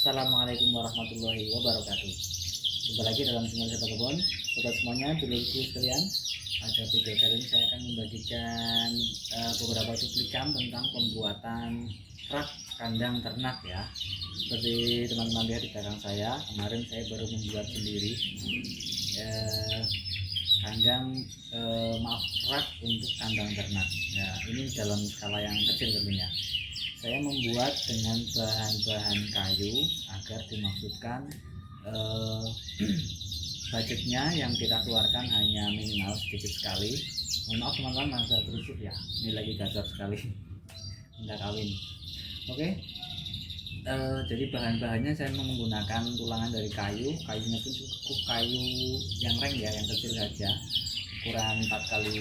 Assalamualaikum warahmatullahi wabarakatuh. Jumpa lagi dalam channel Sapa Kebon. Sobat semuanya, dulurku sekalian, pada video kali ini saya akan membagikan beberapa cuplikan tentang pembuatan rak kandang ternak ya. Seperti teman-teman lihat di belakang saya, kemarin saya baru membuat sendiri kandang rak untuk kandang ternak. Nah, ini dalam skala yang kecil tentunya. Saya membuat dengan bahan-bahan kayu agar dimaksudkan budgetnya yang kita keluarkan hanya minimal sedikit sekali. Mohon maaf teman-teman, masa berisik ya, ini lagi gacor sekali minta kawin. Oke. Jadi bahan-bahannya saya menggunakan tulangan dari kayu. Kayunya pun cukup kayu yang reng ya, yang kecil saja, ukuran 4 kali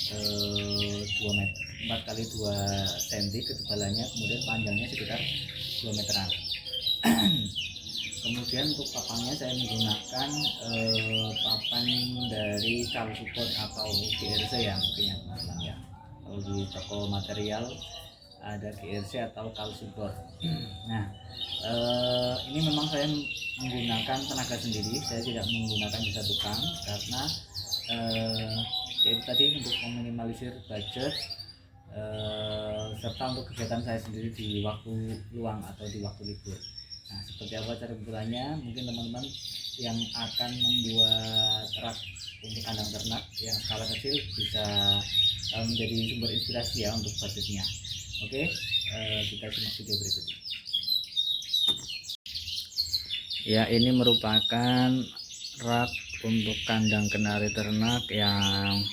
2 meter, 4 kali 2 cm ketebalannya, kemudian panjangnya sekitar 2 meteran. Kemudian untuk papannya saya menggunakan papan dari Cal Support atau GRC ya, mungkin ya teman-teman ya. Kalau di toko material ada GRC atau Cal Support. Nah, ini memang saya menggunakan tenaga sendiri, saya tidak menggunakan jasa tukang karena yaitu tadi untuk meminimalisir budget serta untuk kegiatan saya sendiri di waktu luang atau di waktu libur. Nah, seperti apa cara pembuatannya? Mungkin teman-teman yang akan membuat rak untuk kandang ternak yang skala kecil bisa menjadi sumber inspirasi ya untuk budgetnya. Oke, kita simak video berikutnya. Ya, ini merupakan rak untuk kandang kenari ternak yang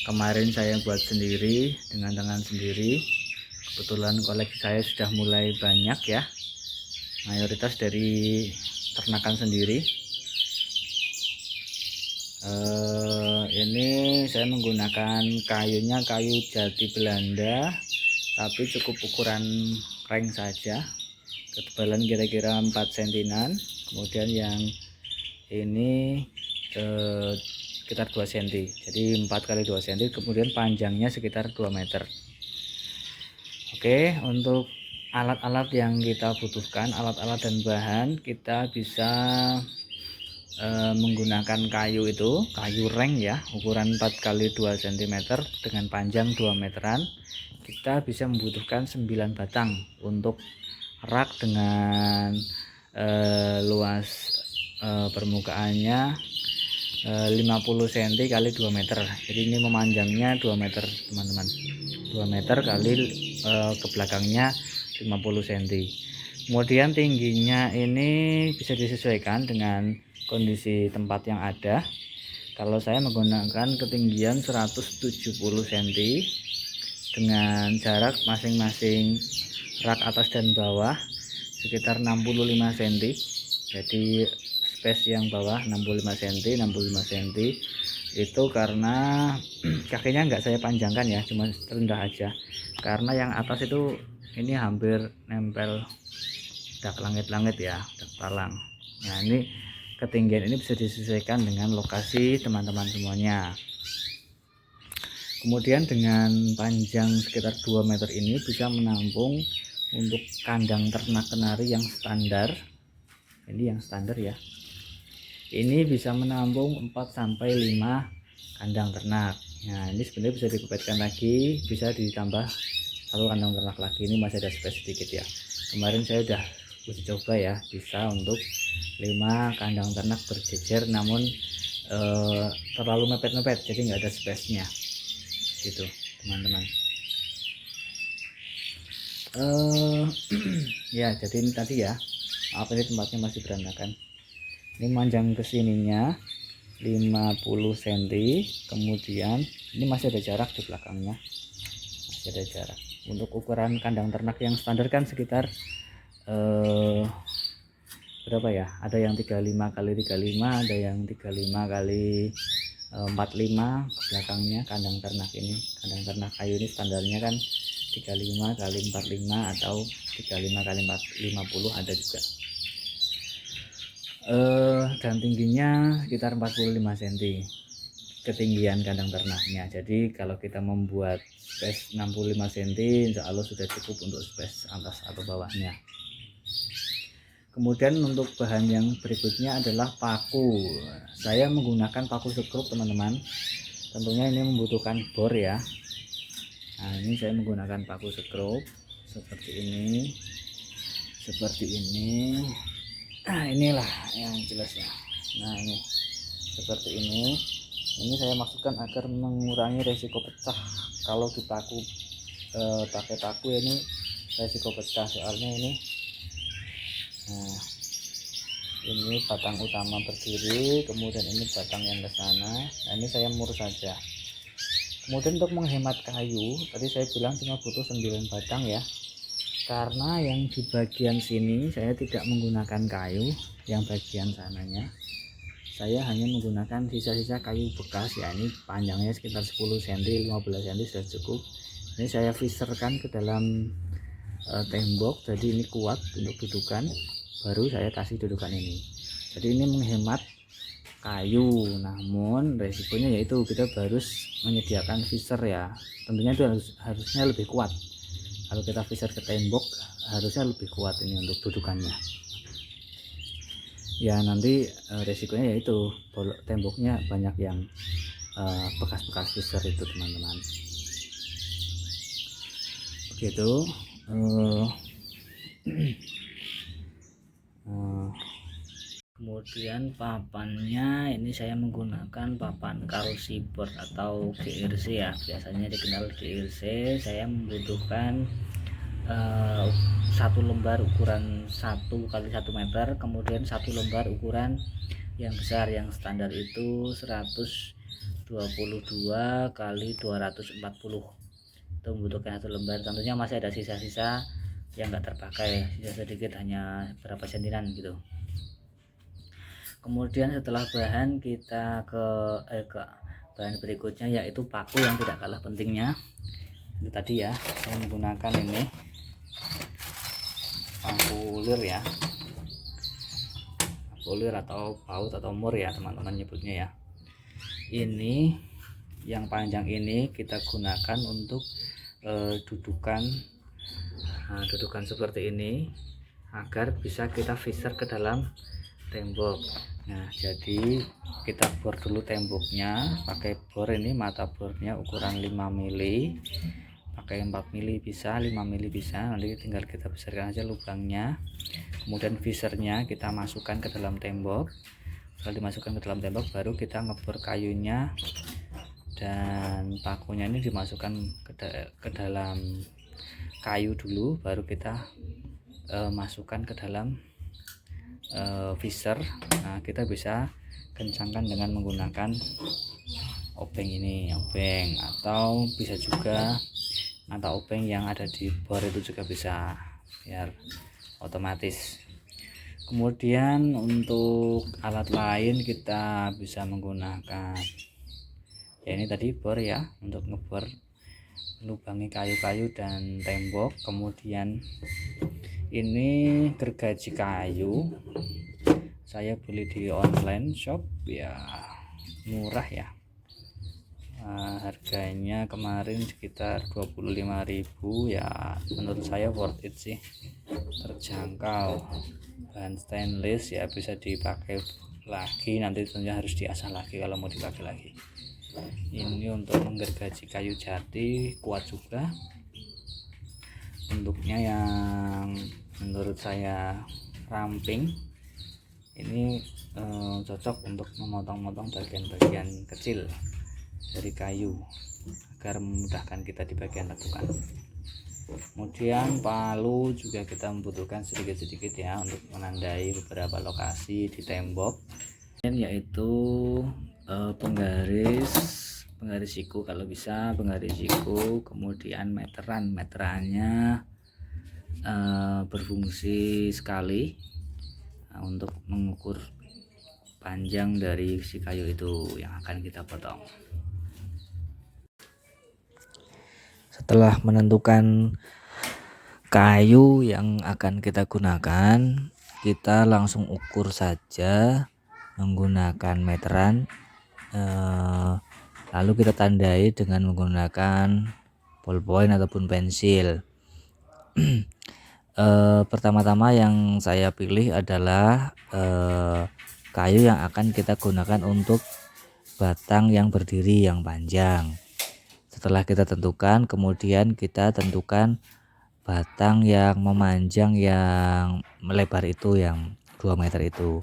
kemarin saya buat sendiri dengan tangan sendiri. Kebetulan koleksi saya sudah mulai banyak ya, mayoritas dari ternakan sendiri. Ini saya menggunakan kayunya kayu jati Belanda, tapi cukup ukuran reng saja, ketebalan kira-kira 4 cm. Kemudian yang ini sekitar 2 cm, jadi 4 kali 2 cm, kemudian panjangnya sekitar 2 meter. Oke, untuk alat-alat yang kita butuhkan, alat-alat dan bahan, kita bisa menggunakan kayu itu, kayu reng ya, ukuran 4 kali 2 cm dengan panjang 2 meteran. Kita bisa membutuhkan 9 batang untuk rak dengan luas permukaannya 50 cm kali 2 meter. Jadi ini memanjangnya 2 meter teman-teman, 2 meter kali ke belakangnya 50 cm. Kemudian tingginya ini bisa disesuaikan dengan kondisi tempat yang ada. Kalau saya menggunakan ketinggian 170 cm dengan jarak masing-masing rak atas dan bawah sekitar 65 cm. Jadi space yang bawah 65 cm, 65 cm itu karena kakinya enggak saya panjangkan ya, cuma rendah aja, karena yang atas itu ini hampir nempel dak langit-langit ya, dak talang. Nah, ini ketinggian ini bisa disesuaikan dengan lokasi teman-teman semuanya. Kemudian dengan panjang sekitar 2 meter ini bisa menampung untuk kandang ternak kenari yang standar. Ini yang standar ya. Ini bisa menampung 4-5 kandang ternak. Nah, ini sebenarnya bisa dikepetkan lagi, bisa ditambah 1 kandang ternak lagi. Ini masih ada space sedikit ya. Kemarin saya udah uji coba ya, bisa untuk 5 kandang ternak berjejer, namun terlalu mepet-mepet, jadi nggak ada space-nya gitu teman-teman. Ya, jadi ini tadi ya, maaf ini tempatnya masih berantakan. Ini panjang kesininya 50 cm, kemudian ini masih ada jarak di belakangnya, masih ada jarak. Untuk ukuran kandang ternak yang standar kan sekitar berapa ya, ada yang 35 kali 35, ada yang 35 kali 45 ke belakangnya kandang ternak ini. Kandang ternak kayu ini standarnya kan 35 kali 45 atau 35 kali 50 ada juga. Dan tingginya sekitar 45 cm ketinggian kandang ternaknya. Jadi kalau kita membuat space 65 cm, insya Allah sudah cukup untuk space atas atau bawahnya. Kemudian untuk bahan yang berikutnya adalah paku. Saya menggunakan paku sekrup teman-teman. Tentunya ini membutuhkan bor ya. Nah ini saya menggunakan paku sekrup seperti ini, nah inilah yang jelas ya. Nah ini seperti ini saya maksudkan agar mengurangi resiko pecah. Kalau di paku pakai paku ini resiko pecah, soalnya ini nah ini batang utama berdiri, kemudian ini batang yang ke sana. Nah ini saya mur saja. Kemudian untuk menghemat kayu, tadi saya bilang cuma butuh 9 batang ya, karena yang di bagian sini saya tidak menggunakan kayu, yang bagian sananya saya hanya menggunakan sisa-sisa kayu bekas ya. Ini panjangnya sekitar 10 cm 15 cm sudah cukup. Ini saya fiserkan ke dalam tembok, jadi ini kuat untuk dudukan, baru saya kasih dudukan ini. Jadi ini menghemat kayu, namun resikonya yaitu kita harus menyediakan fiser ya. Tentunya itu harusnya lebih kuat. Kalau kita fiser ke tembok harusnya lebih kuat ini untuk dudukannya ya. Nanti resikonya yaitu temboknya banyak yang bekas-bekas fiser itu teman-teman. Begitu. Kemudian papannya ini saya menggunakan papan karosi board atau GRC ya, biasanya dikenal GRC. Saya membutuhkan satu lembar ukuran 1 kali 1 meter, kemudian satu lembar ukuran yang besar, yang standar itu 122 kali 240. Itu membutuhkan satu lembar. Tentunya masih ada sisa-sisa yang enggak terpakai, sisa sedikit, hanya berapa sentiran gitu. Kemudian setelah bahan kita ke bahan berikutnya, yaitu paku yang tidak kalah pentingnya. Itu tadi ya, saya menggunakan ini paku lir ya, paku lir atau paut atau mur ya teman-teman nyebutnya ya. Ini yang panjang ini kita gunakan untuk dudukan. Nah, dudukan seperti ini agar bisa kita fiser ke dalam tembok. Nah jadi kita bor dulu temboknya pakai bor, ini mata bornya ukuran 5 mili, pakai 4 mili bisa, 5 mili bisa, nanti tinggal kita besarkan aja lubangnya. Kemudian fisernya kita masukkan ke dalam tembok. Setelah dimasukkan ke dalam tembok, baru kita ngebor kayunya dan pakunya ini dimasukkan ke dalam kayu dulu, baru kita masukkan ke dalam fiser. Nah kita bisa kencangkan dengan menggunakan obeng ini, obeng, atau bisa juga mata obeng yang ada di bor itu juga bisa, biar otomatis. Kemudian untuk alat lain kita bisa menggunakan ya ini tadi bor ya, untuk ngebor lubangi kayu-kayu dan tembok. Kemudian ini gergaji kayu, saya beli di online shop ya, murah ya. Harganya kemarin sekitar 25.000 ya, menurut saya worth it sih, terjangkau. Bahan stainless ya, bisa dipakai lagi, nanti tentunya harus diasah lagi kalau mau dipakai lagi. Ini untuk menggergaji kayu jati, kuat juga. Bentuknya yang menurut saya ramping, ini cocok untuk memotong-motong bagian-bagian kecil dari kayu agar memudahkan kita di bagian lekukan. Kemudian palu juga kita membutuhkan sedikit-sedikit ya, untuk menandai beberapa lokasi di tembok, yaitu penggaris siku kalau bisa, penggaris siku. Kemudian meterannya berfungsi sekali untuk mengukur panjang dari si kayu itu yang akan kita potong. Setelah menentukan kayu yang akan kita gunakan, kita langsung ukur saja menggunakan meteran, lalu kita tandai dengan menggunakan ballpoint ataupun pensil. Pertama-tama yang saya pilih adalah kayu yang akan kita gunakan untuk batang yang berdiri yang panjang. Setelah kita tentukan, kemudian kita tentukan batang yang memanjang yang melebar itu, yang 2 meter itu.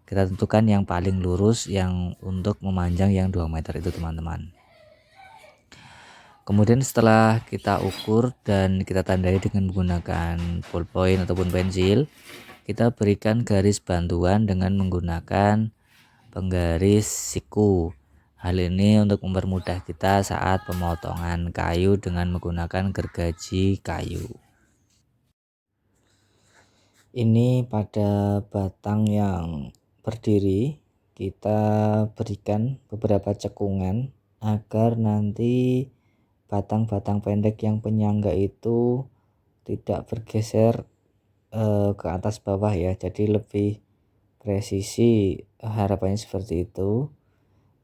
Kita tentukan yang paling lurus yang untuk memanjang yang 2 meter itu, teman-teman. Kemudian setelah kita ukur dan kita tandai dengan menggunakan ballpoint ataupun pensil, kita berikan garis bantuan dengan menggunakan penggaris siku. Hal ini untuk mempermudah kita saat pemotongan kayu dengan menggunakan gergaji kayu. Ini pada batang yang berdiri kita berikan beberapa cekungan agar nanti batang-batang pendek yang penyangga itu tidak bergeser ke atas bawah ya, jadi lebih presisi, harapannya seperti itu.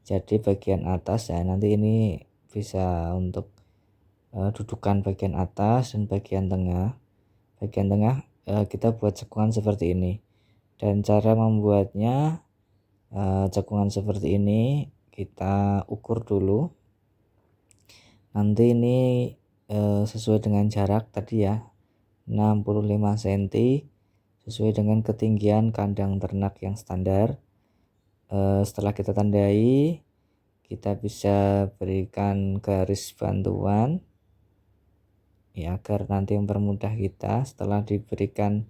Jadi bagian atas ya nanti ini bisa untuk dudukan bagian atas dan bagian tengah. Bagian tengah kita buat cekungan seperti ini, dan cara membuatnya cekungan seperti ini kita ukur dulu. Nanti ini sesuai dengan jarak tadi ya, 65 cm sesuai dengan ketinggian kandang ternak yang standar. Setelah kita tandai, kita bisa berikan garis bantuan ya, agar nanti mempermudah kita. Setelah diberikan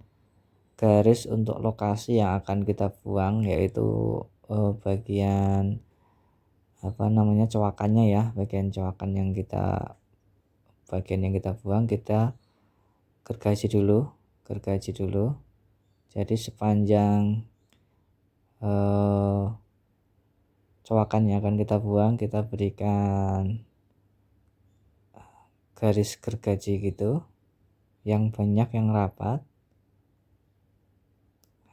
garis untuk lokasi yang akan kita buang, yaitu bagian cowakannya ya, bagian cowakan yang kita buang, kita gergaji dulu. Jadi sepanjang cowakan yang akan kita buang, kita berikan garis gergaji gitu, yang banyak, yang rapat.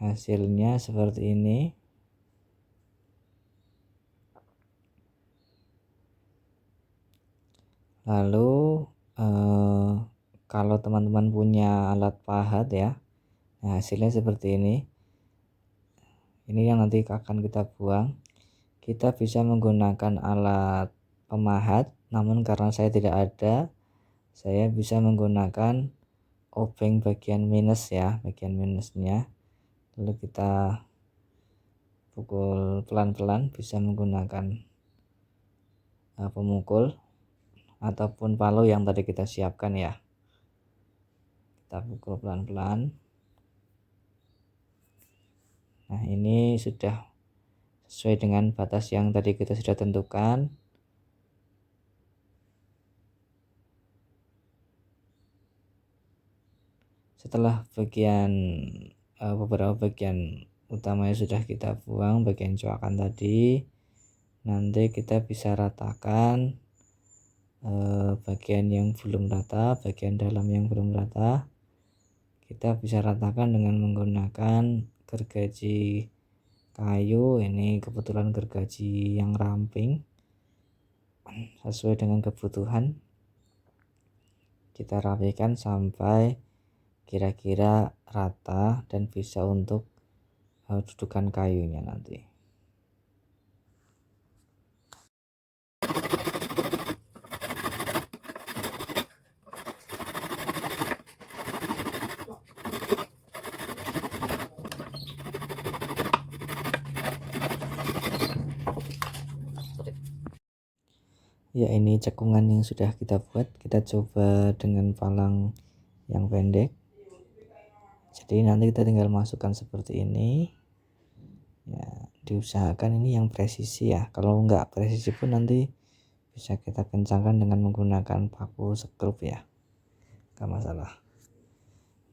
Hasilnya seperti ini. Lalu kalau teman-teman punya alat pahat ya, nah hasilnya seperti ini. Ini yang nanti akan kita buang. Kita bisa menggunakan alat pemahat, namun karena saya tidak ada, saya bisa menggunakan obeng bagian minus ya, bagian minusnya. Lalu kita pukul pelan-pelan, bisa menggunakan pemukul ataupun palu yang tadi kita siapkan ya. Kita pukul pelan-pelan. Nah, ini sudah sesuai dengan batas yang tadi kita sudah tentukan. Setelah beberapa bagian utamanya sudah kita buang, bagian coakan tadi, nanti kita bisa ratakan bagian yang belum rata, bagian dalam yang belum rata, kita bisa ratakan dengan menggunakan gergaji kayu. Ini kebetulan gergaji yang ramping sesuai dengan kebutuhan. Kita rapikan sampai kira-kira rata dan bisa untuk dudukan kayunya nanti. Ya, ini cekungan yang sudah kita buat. Kita coba dengan palang yang pendek. Jadi nanti kita tinggal masukkan seperti ini ya, diusahakan ini yang presisi ya. Kalau nggak presisi pun nanti bisa kita kencangkan dengan menggunakan paku sekrup ya, nggak masalah.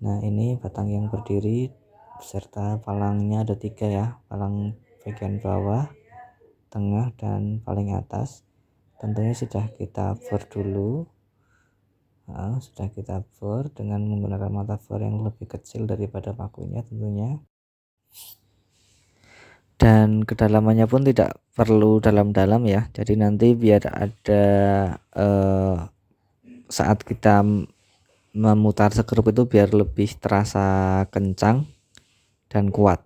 Nah, ini batang yang berdiri beserta palangnya ada 3 ya, palang bagian bawah, tengah, dan paling atas. Tentunya sudah kita bor dulu. Sudah kita bor dengan menggunakan mata bor yang lebih kecil daripada pakunya tentunya. Dan kedalamannya pun tidak perlu dalam-dalam ya. Jadi nanti biar ada saat kita memutar sekrup itu biar lebih terasa kencang dan kuat.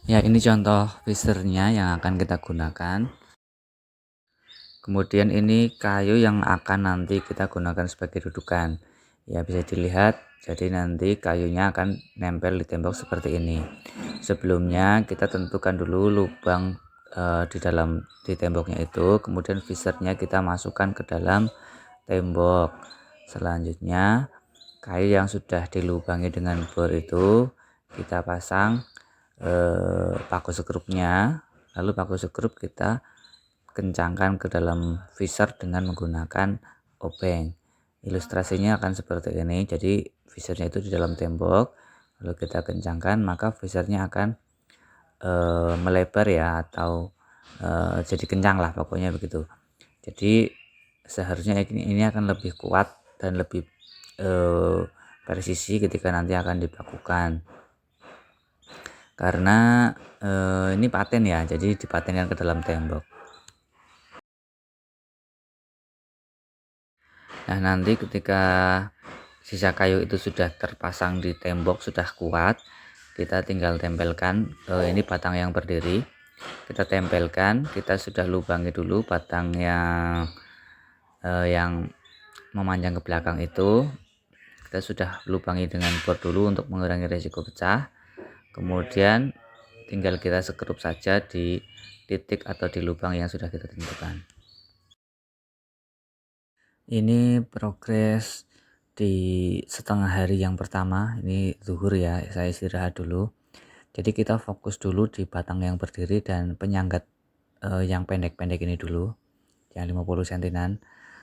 Ya, ini contoh fisernya yang akan kita gunakan. Kemudian ini kayu yang akan nanti kita gunakan sebagai dudukan. Ya, bisa dilihat, jadi nanti kayunya akan nempel di tembok seperti ini. Sebelumnya kita tentukan dulu lubang di temboknya itu, kemudian visernya kita masukkan ke dalam tembok. Selanjutnya kayu yang sudah dilubangi dengan bor itu kita pasang paku sekrupnya, lalu paku sekrup kita kencangkan ke dalam visor dengan menggunakan obeng. Ilustrasinya akan seperti ini. Jadi visornya itu di dalam tembok, lalu kita kencangkan, maka visornya akan melebar ya, atau jadi kencang lah pokoknya begitu. Jadi seharusnya ini akan lebih kuat dan lebih presisi ketika nanti akan dilakukan, karena ini paten ya, jadi dipatenkan ke dalam tembok. Nah, nanti ketika sisa kayu itu sudah terpasang di tembok, sudah kuat, kita tinggal tempelkan ini batang yang berdiri. Kita tempelkan, kita sudah lubangi dulu batang yang memanjang ke belakang itu. Kita sudah lubangi dengan bor dulu untuk mengurangi resiko pecah. Kemudian tinggal kita sekrup saja di titik atau di lubang yang sudah kita tentukan. Ini progres di setengah hari yang pertama. Ini zuhur ya, saya istirahat dulu. Jadi kita fokus dulu di batang yang berdiri dan penyangga yang pendek-pendek ini dulu, yang 50 cm.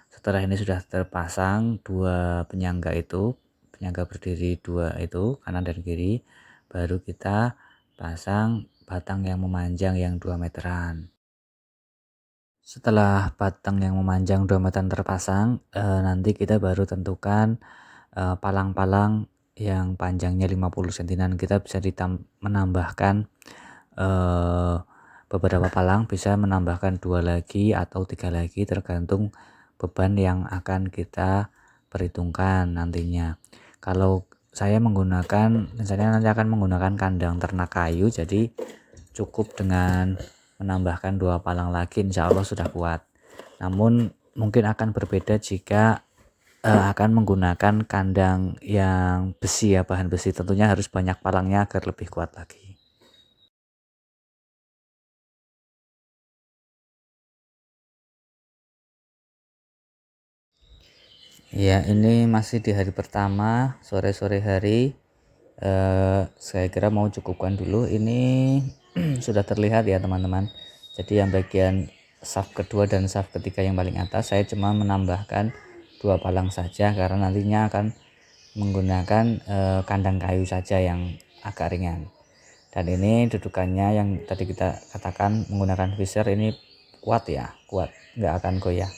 Setelah ini sudah terpasang dua penyangga itu, penyangga berdiri dua itu kanan dan kiri, baru kita pasang batang yang memanjang yang 2 meteran. Setelah batang yang memanjang 2 meter terpasang, nanti kita baru tentukan palang-palang yang panjangnya 50 cm. Kita bisa menambahkan beberapa palang, bisa menambahkan 2 lagi atau 3 lagi tergantung beban yang akan kita perhitungkan nantinya. Kalau saya misalnya nanti akan menggunakan kandang ternak kayu, jadi cukup dengan menambahkan 2 palang lagi, insya Allah sudah kuat. Namun mungkin akan berbeda jika akan menggunakan kandang yang besi ya, bahan besi. Tentunya harus banyak palangnya agar lebih kuat lagi. Ya, ini masih di hari pertama, sore-sore hari. Saya kira mau cukupkan dulu. Ini sudah terlihat ya teman-teman. Jadi yang bagian shaft kedua dan shaft ketiga yang paling atas saya cuma menambahkan 2 palang saja, karena nantinya akan menggunakan kandang kayu saja yang agak ringan. Dan ini dudukannya yang tadi kita katakan menggunakan visor ini kuat ya, kuat, nggak akan goyah.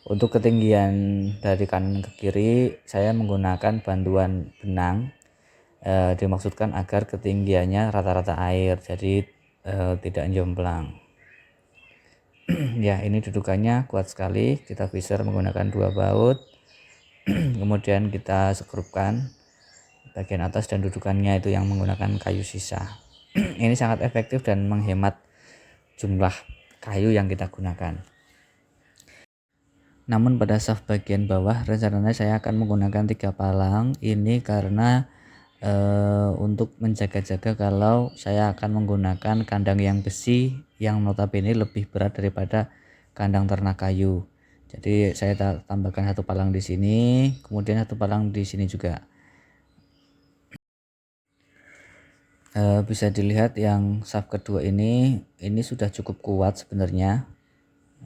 Untuk ketinggian dari kanan ke kiri saya menggunakan bantuan benang, dimaksudkan agar ketinggiannya rata-rata air, jadi tidak jomplang. Ya, ini dudukannya kuat sekali. Kita visor menggunakan 2 baut. Kemudian kita sekrupkan bagian atas dan dudukannya itu yang menggunakan kayu sisa. Ini sangat efektif dan menghemat jumlah kayu yang kita gunakan. Namun pada shaft bagian bawah rencananya saya akan menggunakan 3 palang. Ini karena untuk menjaga-jaga kalau saya akan menggunakan kandang yang besi yang notabene lebih berat daripada kandang ternak kayu. Jadi saya tambahkan 1 palang di sini, kemudian 1 palang di sini juga. Bisa dilihat yang shaft kedua ini sudah cukup kuat sebenarnya.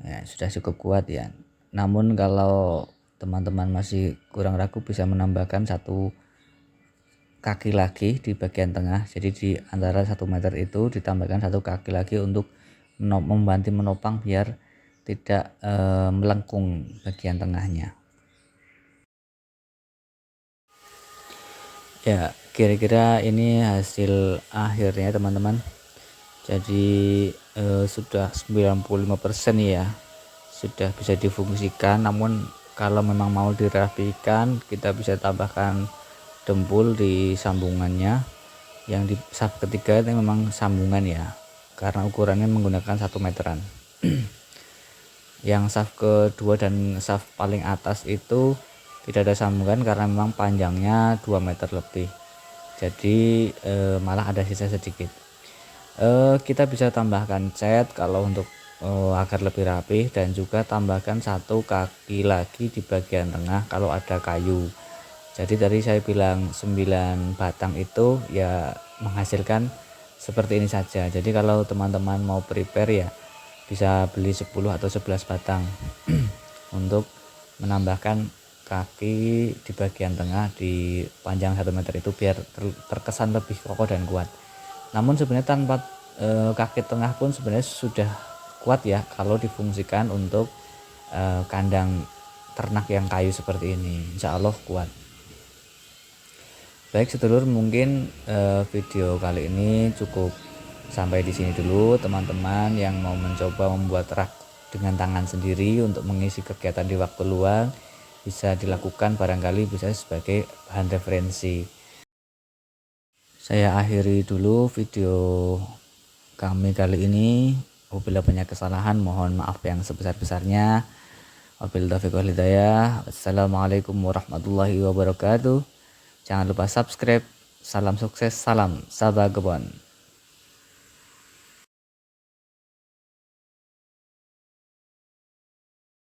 Ya, sudah cukup kuat ya. Namun kalau teman-teman masih kurang ragu, bisa menambahkan 1 kaki lagi di bagian tengah. Jadi di antara 1 meter itu ditambahkan 1 kaki lagi untuk membantu menopang biar tidak melengkung bagian tengahnya. Ya, kira-kira ini hasil akhirnya teman-teman. Jadi sudah 95% ya, sudah bisa difungsikan. Namun kalau memang mau dirapikan, kita bisa tambahkan dempul di sambungannya. Yang di shaft ketiga itu memang sambungan ya, karena ukurannya menggunakan 1 meteran. Yang shaft kedua dan shaft paling atas itu tidak ada sambungan karena memang panjangnya 2 meter lebih. Jadi malah ada sisa sedikit. Kita bisa tambahkan cat kalau untuk agar lebih rapi, dan juga tambahkan 1 kaki lagi di bagian tengah kalau ada kayu. Jadi tadi saya bilang 9 batang itu ya menghasilkan seperti ini saja. Jadi kalau teman-teman mau prepare ya bisa beli 10 atau 11 batang untuk menambahkan kaki di bagian tengah di panjang 1 meter itu biar terkesan lebih kokoh dan kuat. Namun sebenarnya tanpa kaki tengah pun sebenarnya sudah kuat ya kalau difungsikan untuk kandang ternak yang kayu seperti ini. Insya Allah kuat. Baik sedulur, mungkin video kali ini cukup sampai di sini dulu. Teman-teman yang mau mencoba membuat rak dengan tangan sendiri untuk mengisi kegiatan di waktu luang bisa dilakukan, barangkali bisa sebagai bahan referensi. Saya akhiri dulu video kami kali ini. Apabila banyak kesalahan mohon maaf yang sebesar-besarnya. Wabillahi taufiq wal hidayah. Wassalamualaikum warahmatullahi wabarakatuh. Jangan lupa subscribe. Salam sukses, salam Sabah Kebon.